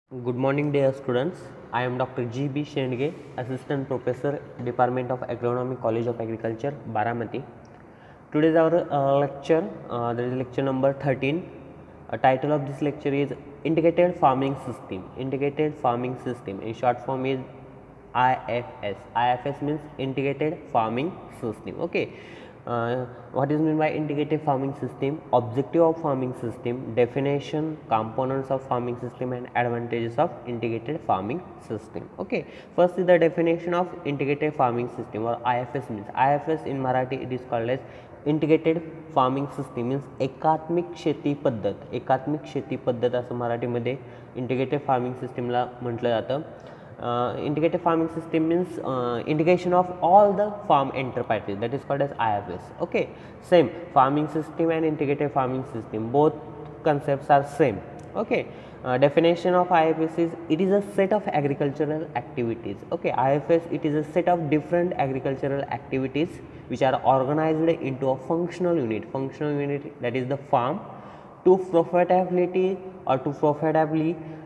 Good morning, dear students. I am Dr. G.B. Shendge, Assistant Professor, Department of Agronomy, College of Agriculture, Baramati. Today's our lecture. That is lecture number 13. Title of this lecture is Integrated Farming System. Integrated Farming System. In short form is IFS. IFS means Integrated Farming System. Okay. What is meant by integrated farming system? Objective of farming system, definition, components of farming system, and advantages of integrated farming system. Okay, first is the definition of integrated farming system, or IFS means. IFS in Marathi it is called as integrated farming system means एकात्मिक शेती पद्धत. एकात्मिक शेती पद्धत असं मराठीमध्ये integrated farming सिस्टीमला म्हटलं जातं. Integrated farming system means integration of all the farm enterprises, that is called as IFS. Okay, same farming system and integrated farming system, both concepts are same. Okay, definition of IFS is it is a set of agricultural activities. Okay, IFS it is a set of different agricultural activities which are organized into a functional unit. Functional unit, that is the farm, to profitably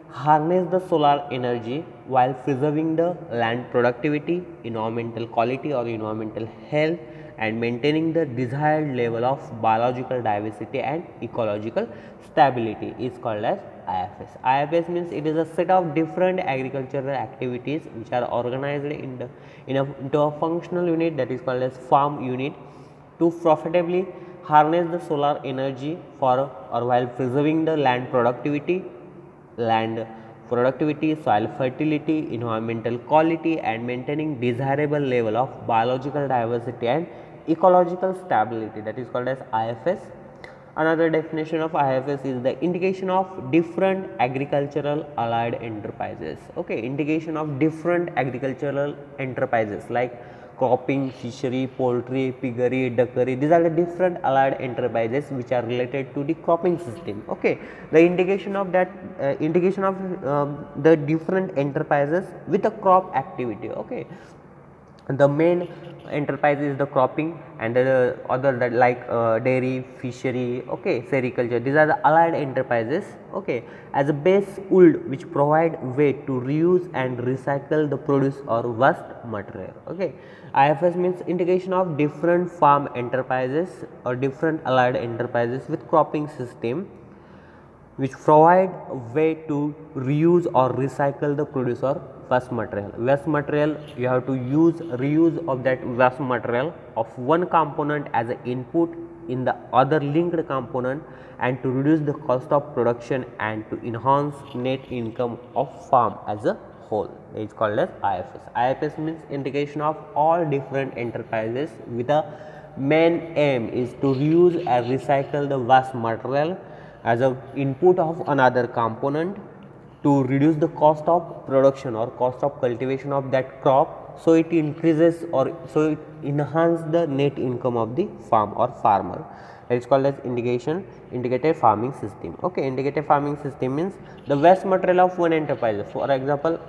harness the solar energy while preserving the land productivity, environmental quality or environmental health, and maintaining the desired level of biological diversity and ecological stability is called as IFS. IFS means it is a set of different agricultural activities which are organized into a functional unit, that is called as farm unit, to profitably harness the solar energy for or while preserving the land productivity, soil fertility, environmental quality, and maintaining desirable level of biological diversity and ecological stability, that is called as IFS. Another definition of IFS is the integration of different agricultural allied enterprises. Okay, integration of different agricultural enterprises like cropping, fishery, poultry, piggery, duckery. These are the different allied enterprises which are related to the cropping system. Okay, the integration of the different enterprises with a crop activity. Okay, the main enterprise is the cropping, and the other that like dairy, fishery, okay, sericulture. These are the allied enterprises. Okay, as a base wood which provide way to reuse and recycle the produce or waste material. Okay, IFS means integration of different farm enterprises or different allied enterprises with cropping system which provide a way to reuse or recycle the produce or waste material. Waste material, you have to reuse of that waste material of one component as an input in the other linked component, and to reduce the cost of production and to enhance net income of farm as a whole. It is called as IFS. IFS means integration of all different enterprises with a main aim is to reuse and recycle the waste material as a input of another component to reduce the cost of production or cost of cultivation of that crop, so it increases or so it enhances the net income of the farm or farmer. It is called as integrated farming system. Okay, integrated farming system means the waste material of one enterprise. For example,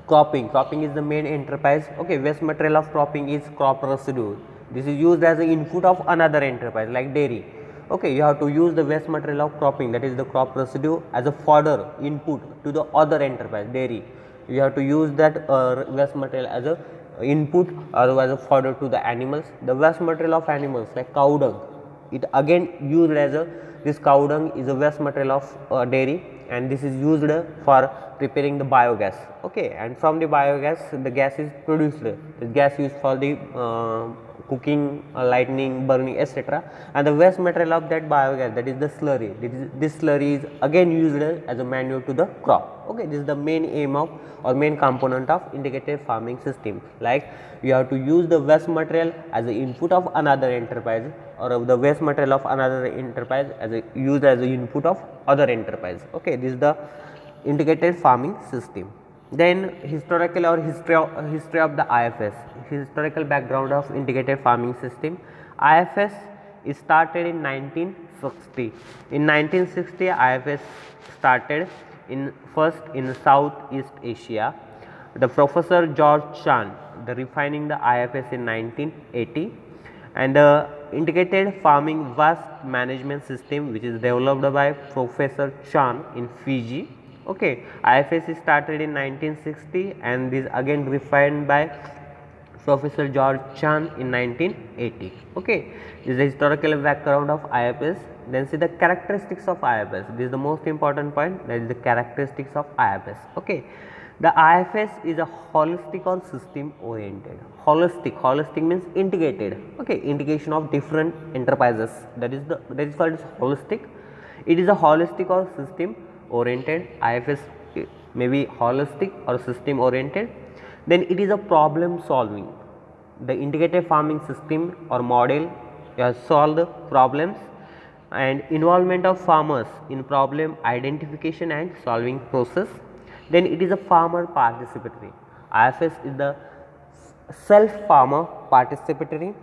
cropping is the main enterprise. Okay, waste material of cropping is crop residue. This is used as an input of another enterprise like dairy. Okay, you have to use the waste material of cropping, that is the crop residue, as a fodder input to the other enterprise dairy. You have to use that waste material as a input or as a fodder to the animals. The waste material of animals like cow dung, it again used as a, this cow dung is a waste material of dairy, and this is used for preparing the biogas. Okay, and from the biogas the gas is produced. The gas used for the cooking, lighting, burning, etc. And the waste material of that biogas, that is the slurry. This slurry is again used as a manure to the crop. Okay, this is the main aim of or main component of integrated farming system. Like you have to use the waste material as the input of another enterprise, or of the waste material of another enterprise as a used as the input of other enterprise. Okay, this is the integrated farming system. Then historical or history of the IFS, historical background of integrated farming system. IFS is started in 1960. In 1960, IFS started first in Southeast Asia. The Professor George Chan, the refining the IFS in 1980, and the integrated farming waste management system which is developed by Professor Chan in Fiji. Okay, IFS is started in 1960 and is again refined by Professor George Chan in 1980. Okay, this is the historical background of IFS. Then see the characteristics of IFS. This is the most important point, that is the characteristics of IFS. Okay, the IFS is a holistic or system oriented. Holistic means integrated. Okay, integration of different enterprises. That is called holistic. It is a holistic or system oriented. IFS may be holistic or system oriented. Then it is a problem solving. The integrated farming system or model has solved problems and involvement of farmers in problem identification and solving process. Then it is a farmer participatory. IFS is the self farmer participatory.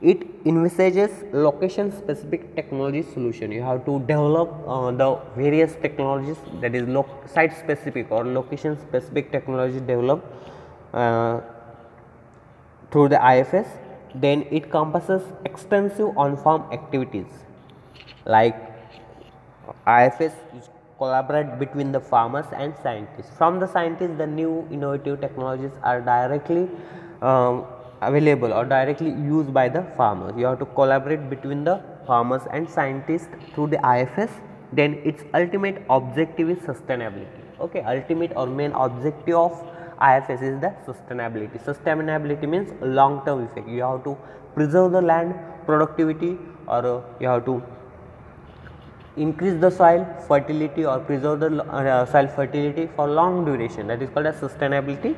It envisages location specific technology solution. You have to develop the various technologies, that is site specific or location specific technology developed through the IFS. Then it encompasses extensive on-farm activities like IFS collaborate between the farmers and scientists. From the scientists, the new innovative technologies are directly available or directly used by the farmers. You have to collaborate between the farmers and scientists through the IFS. Then its ultimate objective is sustainability. Okay, ultimate or main objective of IFS is the sustainability. Sustainability means long term effect. You have to preserve the land productivity, or you have to increase the soil fertility or preserve the soil fertility for long duration, that is called as sustainability.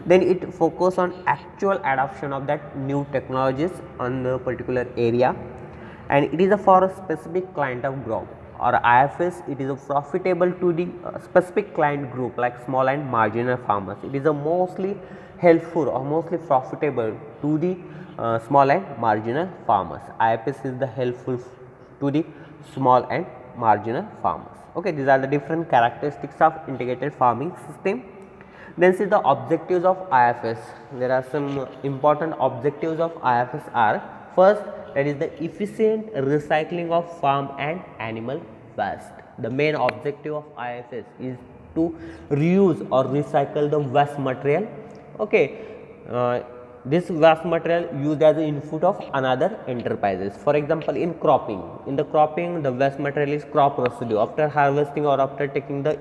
Then it focus on actual adoption of that new technologies on the particular area, and it is for a specific client of group, or IFS it is a profitable to the specific client group like small and marginal farmers. It is a mostly helpful or mostly profitable to the small and marginal farmers. IFS is the helpful to the small and marginal farmers. Okay, these are the different characteristics of integrated farming system. Then see the objectives of IFS. There are some important objectives of IFS are: first, that is the efficient recycling of farm and animal waste. The main objective of IFS is to reuse or recycle the waste material. Okay, this waste material used as an input of another enterprises. For example, in the cropping the waste material is crop residue. After harvesting or after taking the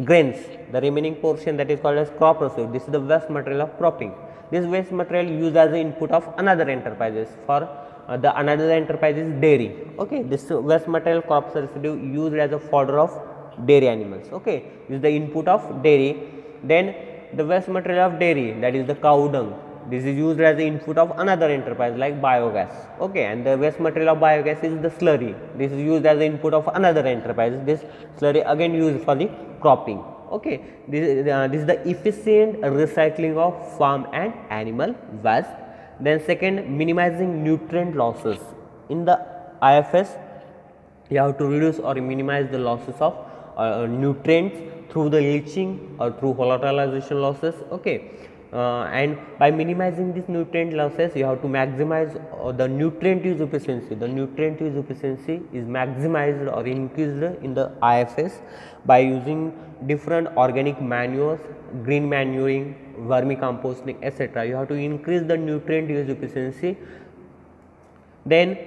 grains, the remaining portion, that is called as crop residue. This is the waste material of cropping. This waste material used as an input of another enterprises. For the another enterprise is dairy. Okay, this waste material crop residue used as a fodder of dairy animals. Okay, this is the input of dairy. Then the waste material of dairy, that is the cow dung, this is used as the input of another enterprise like biogas. Okay, and the waste material of biogas is the slurry. This is used as the input of another enterprise. This slurry again used for the cropping. Okay, this is the efficient recycling of farm and animal waste. Then second, minimizing nutrient losses. In the IFS, you have to reduce or minimize the losses of nutrients through the leaching or through volatilization losses. Okay, and by minimizing these nutrient losses, you have to maximize the nutrient use efficiency. The nutrient use efficiency is maximized or increased in the IFS by using different organic manures, green manuring, vermicomposting, etc. You have to increase the nutrient use efficiency. Then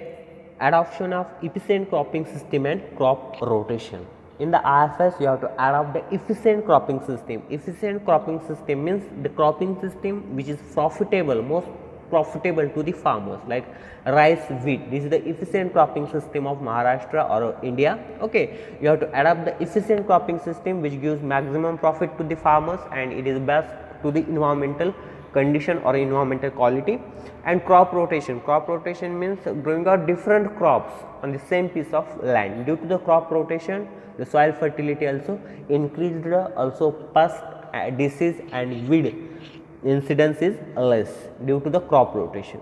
adoption of efficient cropping system and crop rotation. In the IFS, you have to adopt the efficient cropping system. Efficient cropping system means the cropping system which is profitable, most profitable to the farmers, like rice, wheat. This is the efficient cropping system of Maharashtra or India. Okay, you have to adopt the efficient cropping system which gives maximum profit to the farmers, and it is best to the environmental condition or environmental quality. And crop rotation. Crop rotation means growing out different crops on the same piece of land. Due to the crop rotation, the soil fertility also increased, also pest, disease and weed incidence is less due to the crop rotation.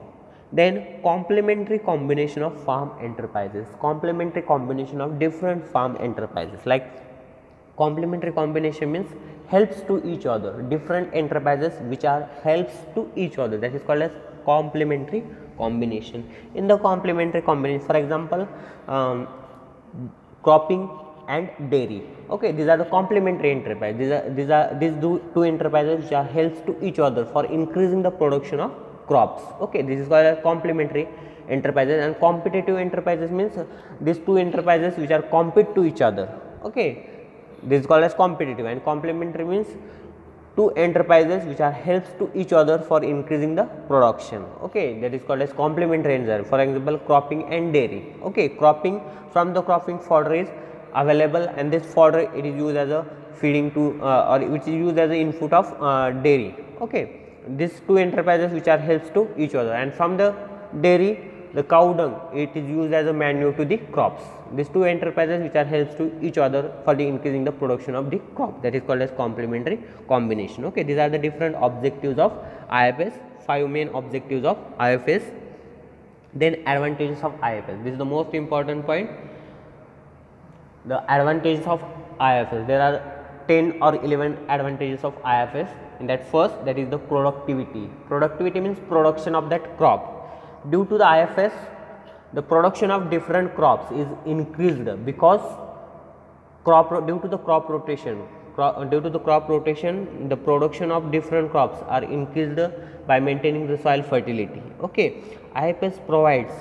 Then complementary combination of farm enterprises. Complementary combination of different farm enterprises. Like complementary combination means helps to each other. Different enterprises which are helps to each other. That is called as complementary combination. In the complementary combination, for example, cropping and dairy. Okay, these are the complementary enterprise. These two enterprises which are helps to each other for increasing the production of crops. Okay, this is called as complementary enterprises. And competitive enterprises means these two enterprises which are compete to each other. Okay, this is called as competitive. And complementary means two enterprises which are helps to each other for increasing the production. Okay, that is called as complementary enterprise. For example, cropping and dairy. Okay, cropping, from the cropping fodder is available, and this fodder it is used as a feeding to or which is used as an input of dairy. Okay, these two enterprises which are helps to each other. And from the dairy, the cow dung, it is used as a manure to the crops. These two enterprises which are helps to each other for the increasing the production of the crop, that is called as complementary combination. Okay, these are the different objectives of IFS, 5 main objectives of IFS. Then advantages of IFS, this is the most important point. The advantages of IFS, there are 10 or 11 advantages of IFS. In that, first, that is the productivity. Productivity means production of that crop. Due to the IFS, the production of different crops is increased because due to the crop rotation, the production of different crops are increased by maintaining the soil fertility. Okay, IFS provides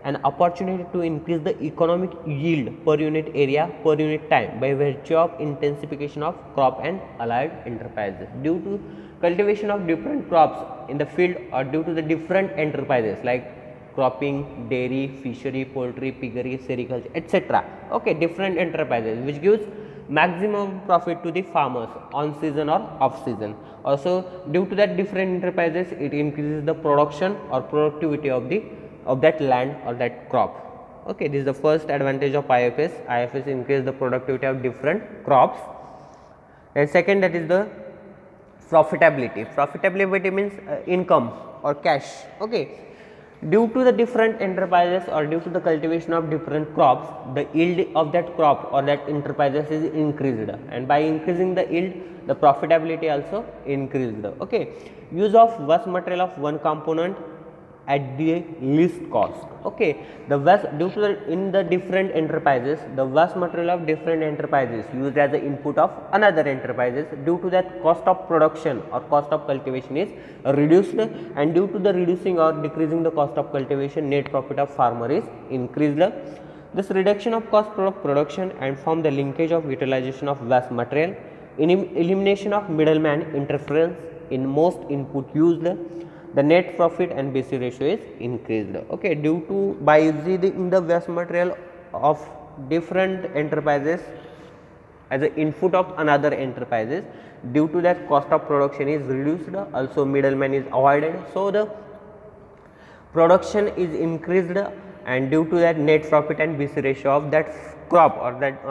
an opportunity to increase the economic yield per unit area per unit time by virtue of intensification of crop and allied enterprises. Due to cultivation of different crops in the field, or due to the different enterprises like cropping, dairy, fishery, poultry, piggery, sericulture, etc. Okay, different enterprises which gives maximum profit to the farmers on season or off season. Also, due to that different enterprises, it increases the production or productivity of that land or that crop. Okay, this is the first advantage of IFS. IFS increases the productivity of different crops. And second, that is the profitability. Profitability means income or cash. Okay, due to the different enterprises or due to the cultivation of different crops, the yield of that crop or that enterprises is increased, and by increasing the yield, the profitability also increased. Okay, use of waste material of one component at the least cost. Okay, the waste, due to the, in the different enterprises, the waste material of different enterprises used as the input of another enterprises, due to that cost of production or cost of cultivation is reduced, and due to the reducing or decreasing the cost of cultivation, net profit of farmer is increased. This reduction of cost of production and from the linkage of utilization of waste material, elimination of middleman interference in most input used, the net profit and BC ratio is increased. Okay, due to by using the waste material of different enterprises as an input of another enterprises, due to that cost of production is reduced, also middleman is avoided, so the production is increased, and due to that net profit and BC ratio of that crop or that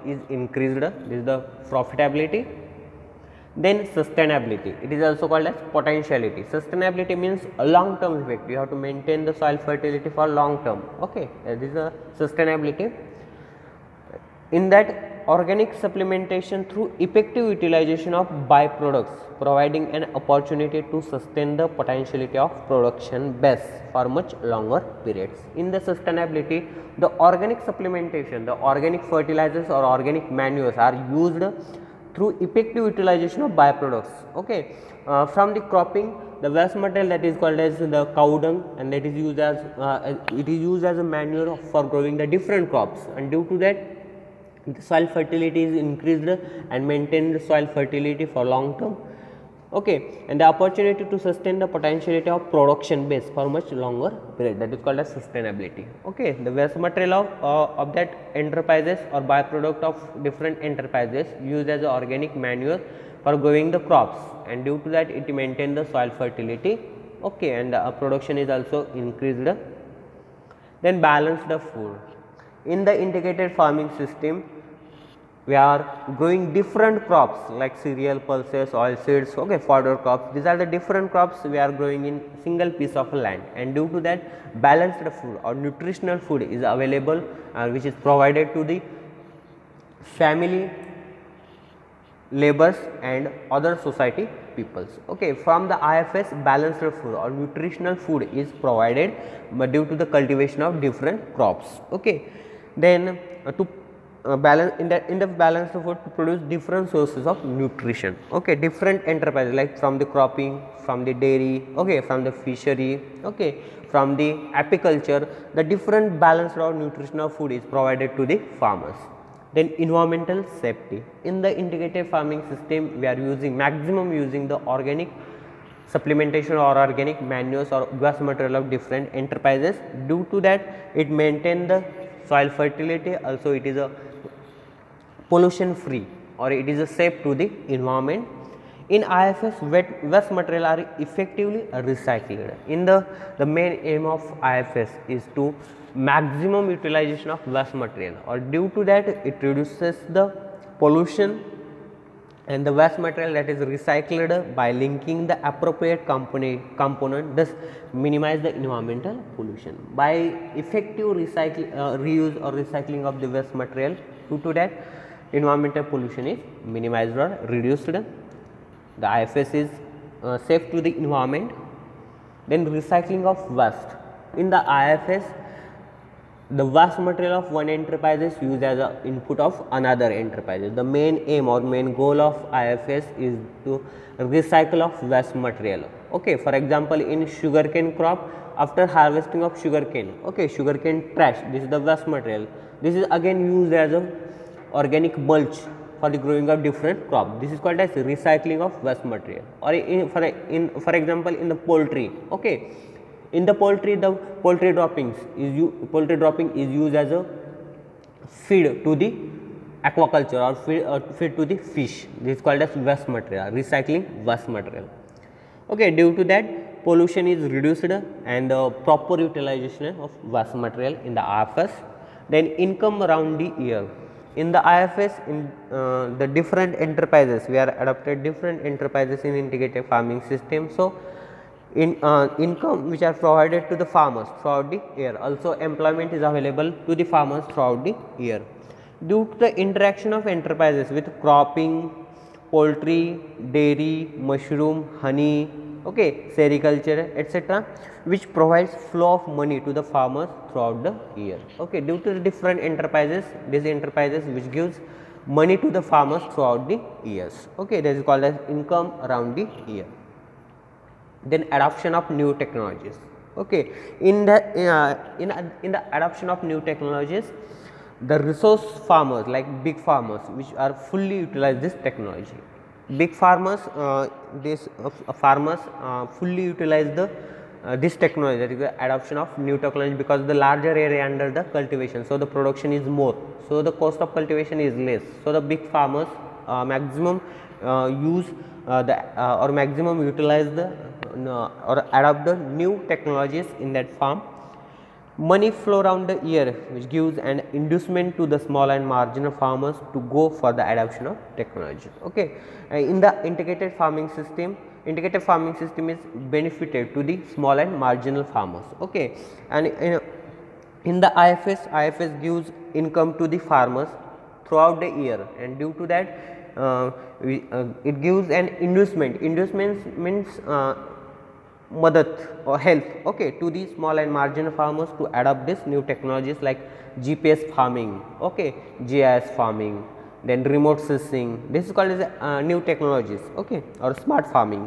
is increased. This is the profitability. Then sustainability, it is also called as potentiality. Sustainability means a long term effect, you have to maintain the soil fertility for long term. Okay, this is a sustainability. In that, organic supplementation through effective utilization of byproducts, providing an opportunity to sustain the potentiality of production base for much longer periods. In the sustainability, the organic supplementation, the organic fertilizers or organic manures are used through effective utilization of byproducts. Okay, from the cropping, the waste material that is called as the cow dung, and that is used as a manure for growing the different crops, and due to that the soil fertility is increased and maintain the soil fertility for long term. Okay, and the opportunity to sustain the potentiality of production base for much longer period, that is called as sustainability. Okay, the waste material of that enterprises or byproduct of different enterprises used as organic manure for growing the crops, and due to that it maintain the soil fertility. Okay, and the production is also increased. Then balance the food. In the integrated farming system, we are growing different crops like cereal, pulses, oilseeds, okay, fodder crops. These are the different crops we are growing in single piece of land, and due to that balanced food or nutritional food is available, which is provided to the family, laborers and other society peoples. Okay, from the IFS, balanced food or nutritional food is provided due to the cultivation of different crops. Okay, then to balance in the balanced food to produce different sources of nutrition. Okay, different enterprises like from the cropping, from the dairy, okay, from the fishery, okay, from the apiculture, the different balanced or nutritional food is provided to the farmers. Then environmental safety. In the integrated farming system, we are maximum using the organic supplementation or organic manures or waste material of different enterprises. Due to that, it maintain the soil fertility. Also, it is a pollution free, or it is a safe to the environment. In IFS, waste material are effectively recycled. In the main aim of IFS is to maximum utilization of waste material, or due to that it reduces the pollution, and the waste material that is recycled by linking the appropriate component thus minimize the environmental pollution. By effective reuse or recycling of the waste material, due to that environmental pollution is minimized or reduced. The IFS is safe to the environment. Then recycling of waste. In the IFS, the waste material of one enterprise is used as an input of another enterprise. The main aim or main goal of IFS is to recycle of waste material. Okay, for example, in sugarcane crop, after harvesting of sugarcane, okay, sugarcane trash, this is the waste material. This is again used as a organic mulch for the growing of different crop. This is called as recycling of waste material. Or for example, in the poultry, okay, in the poultry, the poultry dropping is used as a feed to the aquaculture, or feed to the fish. This is called as waste material, recycling waste material. Okay, due to that pollution is reduced and proper utilization of waste material in the IFS. Then income around the year. In the IFS, in the different enterprises, we are adopted different enterprises in integrated farming system. So, in income which are provided to the farmers throughout the year. Also, employment is available to the farmers throughout the year. Due to the interaction of enterprises with cropping, poultry, dairy, mushroom, honey, okay, sericulture, etc., which provides flow of money to the farmers throughout the year. Okay, due to the different enterprises, these enterprises which gives money to the farmers throughout the years. Okay, that is called as income around the year. Then adoption of new technologies. Okay, in the adoption of new technologies, the resource farmers like big farmers which are fully utilize this technology. Big farmers, farmers fully utilize the this technology, that is the adoption of new technology, because the larger area under the cultivation, so the production is more, so the cost of cultivation is less. So the big farmers maximum use or maximum utilize the or adopt the new technologies in that farm. Money flow around the year which gives an inducement to the small and marginal farmers to go for the adoption of technology. Okay, in the integrated farming system is benefited to the small and marginal farmers. Okay, and in the IFS gives income to the farmers throughout the year, and due to that it gives an inducement. Inducement means madat or help, okay, to the small and marginal farmers to adopt this new technologies like GPS farming, okay, GIS farming, then remote sensing. This is called as new technologies, okay, or smart farming.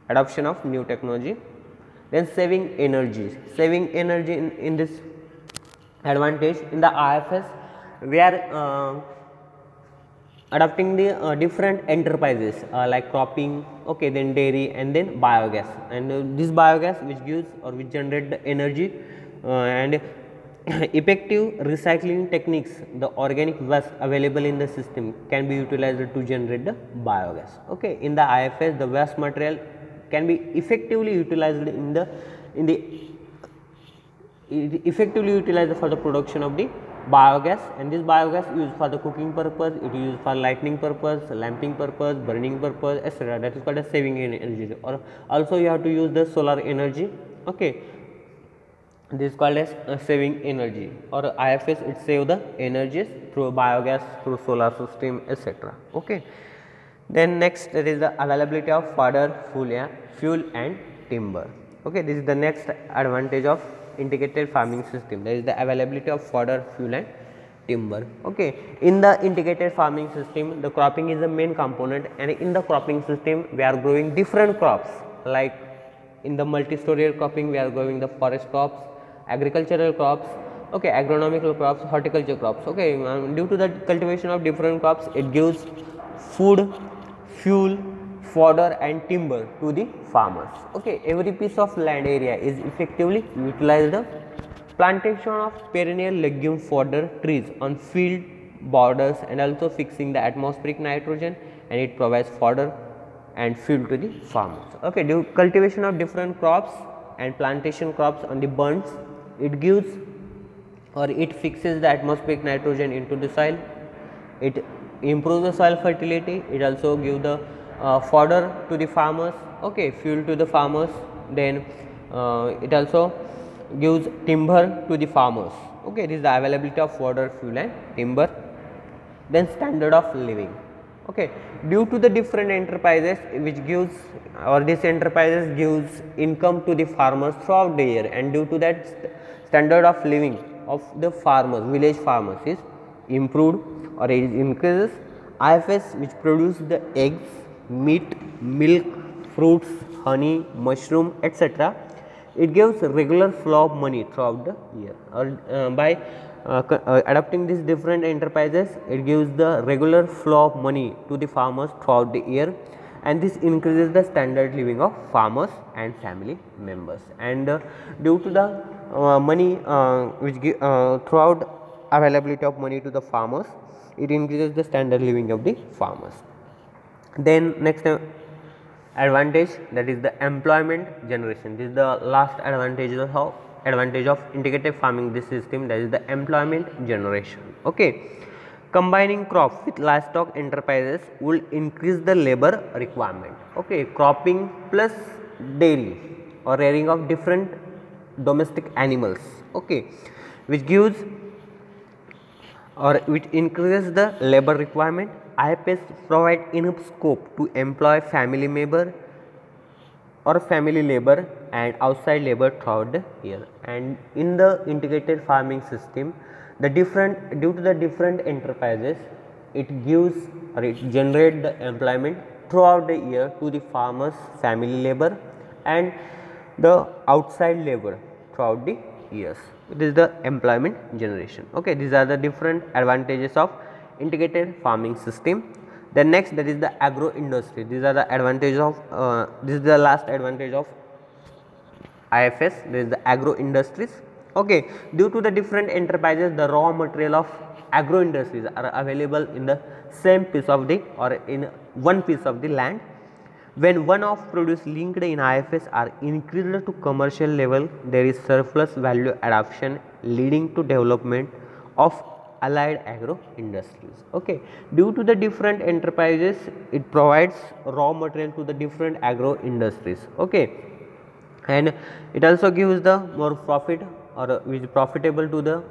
Adoption of new technology. Then saving energy. Saving energy in this advantage in the IFS, we are adopting the different enterprises like cropping, okay, then dairy, and then biogas, and this biogas which gives or which generate the energy and effective recycling techniques, the organic waste available in the system can be utilized to generate the biogas. Okay, in the IFS, the waste material can be effectively utilized effectively utilized for the production of the biogas, and this biogas used for the cooking purpose, it is used for lighting purpose, lamping purpose, burning purpose, etc. That is called as saving energy. Or also you have to use the solar energy. Okay, this is called as saving energy, or IFS it save the energies through biogas, through solar system, etc. Okay. Then next, there is the availability of fodder, fuel and timber. Okay, this is the next advantage of integrated farming system. There is the availability of fodder, fuel and timber. Okay, in the integrated farming system, the cropping is the main component, and in the cropping system we are growing different crops. Like in the multi-story cropping we are growing the forest crops, agricultural crops, okay, agronomical crops, horticulture crops. Okay, due to the cultivation of different crops, it gives food, fuel, fodder and timber to the farmers. Okay, every piece of land area is effectively utilized. Plantation of perennial legume fodder trees on field borders and also fixing the atmospheric nitrogen, and it provides fodder and fuel to the farmers. Okay, due cultivation of different crops and plantation crops on the bunds, it gives or it fixes the atmospheric nitrogen into the soil. It improves the soil fertility. It also gives the fodder to the farmers. Okay, fuel to the farmers. Then it also gives timber to the farmers. Okay, this is the availability of fodder, fuel and timber. Then standard of living. Okay, due to the different enterprises which gives or this enterprises gives income to the farmers throughout the year, and due to that standard of living of the farmers, village farmers is improved or it increases. IFS which produce the eggs, meat, milk, fruits, honey, mushroom, etc. It gives regular flow of money throughout the year, or by adopting these different enterprises, it gives the regular flow of money to the farmers throughout the year, and this increases the standard living of farmers and family members. And due to the money which give throughout availability of money to the farmers, it increases the standard living of the farmers. Then next advantage, that is the employment generation. This is the last advantage of integrated farming this system, that is the employment generation. Okay, combining crops with livestock enterprises will increase the labor requirement. Okay, cropping plus dairy or rearing of different domestic animals. Okay, which gives or which increases the labor requirement. IFS provide enough scope to employ family member or family labor and outside labor throughout the year. And in the integrated farming system, the different due to the different enterprises, it gives or it generates the employment throughout the year to the farmers, family labor and the outside labor throughout the years. It is the employment generation. Okay, these are the different advantages of integrated farming system. Then next, that is the agro industry. These are the advantages of this is the last advantage of IFS. There is the agro industries. Okay, due to the different enterprises, the raw material of agro industries are available in the same piece of the or in one piece of the land. When one of produce linked in IFS are increased to commercial level, there is surplus value adoption leading to development of allied agro industries. Okay, due to the different enterprises, it provides raw material to the different agro industries. Okay, and it also gives the more profit or which is profitable to the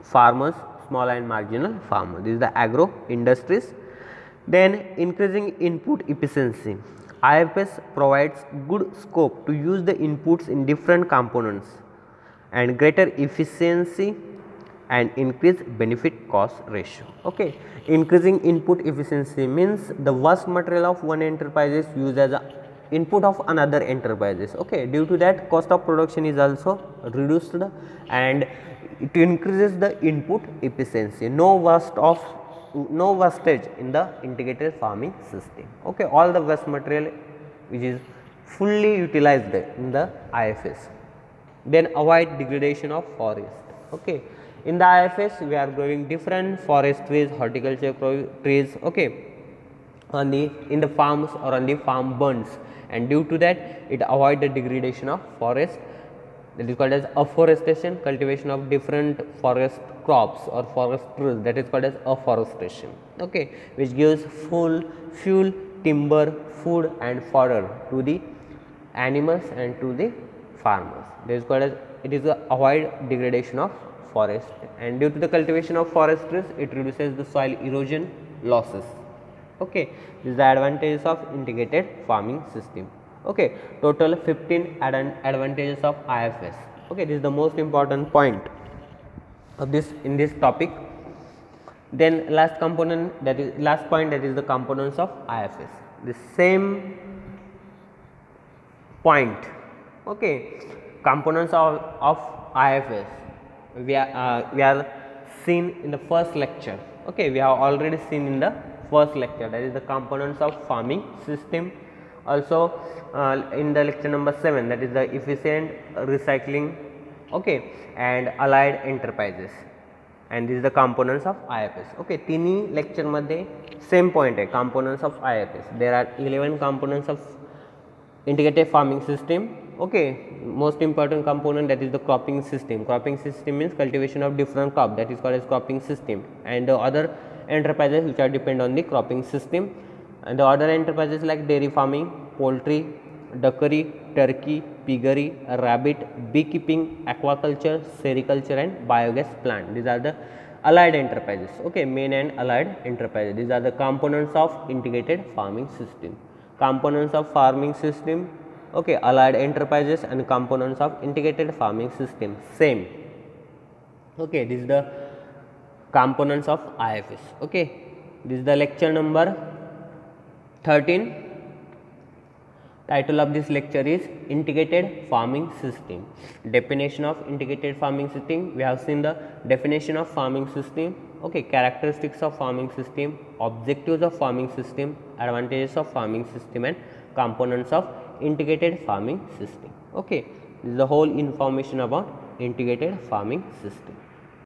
farmers, small and marginal farmers. This is the agro industries. Then increasing input efficiency. IFS provides good scope to use the inputs in different components and greater efficiency and increase benefit cost ratio. Okay, increasing input efficiency means the waste material of one enterprise is used as a input of another enterprises. Okay, due to that cost of production is also reduced and it increases the input efficiency. No wastage in the integrated farming system. Okay, all the waste material which is fully utilized in the IFS. Then avoid degradation of forest. Okay, in the IFS we are growing different forest trees, horticulture trees. Okay, on the in the farms or on the farm bunds, and due to that it avoid the degradation of forest. That is called as afforestation, cultivation of different forest crops or forest trees, that is called as afforestation. Okay, which gives fuel, timber, food and fodder to the animals and to the farmers. That is called as it is a avoid degradation of forest, and due to the cultivation of forest trees, it reduces the soil erosion losses. Okay, this is the advantages of integrated farming system. Okay, total 15 advantages of IFS. Okay, this is the most important point of this in this topic. Then last component, that is last point, that is the components of IFS. The same point, okay, components of IFS we are seen in the first lecture, okay, we have already seen in the first lecture, that is the components of farming system. Also in the lecture number 7, that is the efficient recycling, okay, and allied enterprises, and this is the components of IFS. okay, तिन्ही lecture मध्ये same point आहे, components of IFS. There are 11 components of integrated farming system. okay, most important component, that is the cropping system. Cropping system means cultivation of different crop, that is called as cropping system, and the other enterprises which are depend on the cropping system. And the other enterprises like dairy farming, poultry, duckery, turkey, piggery, rabbit, beekeeping, aquaculture, sericulture, and biogas plant. These are the allied enterprises, okay, main and allied enterprises. These are the components of integrated farming system. Components of farming system, okay, allied enterprises, and components of integrated farming system, same. okay, this is the components of IFS. okay, this is the lecture number 13. Title of this lecture is integrated farming system. Definition of integrated farming system. We have seen the definition of farming system, okay, characteristics of farming system, objectives of farming system, advantages of farming system, and components of integrated farming system. okay, this is the whole information about integrated farming system.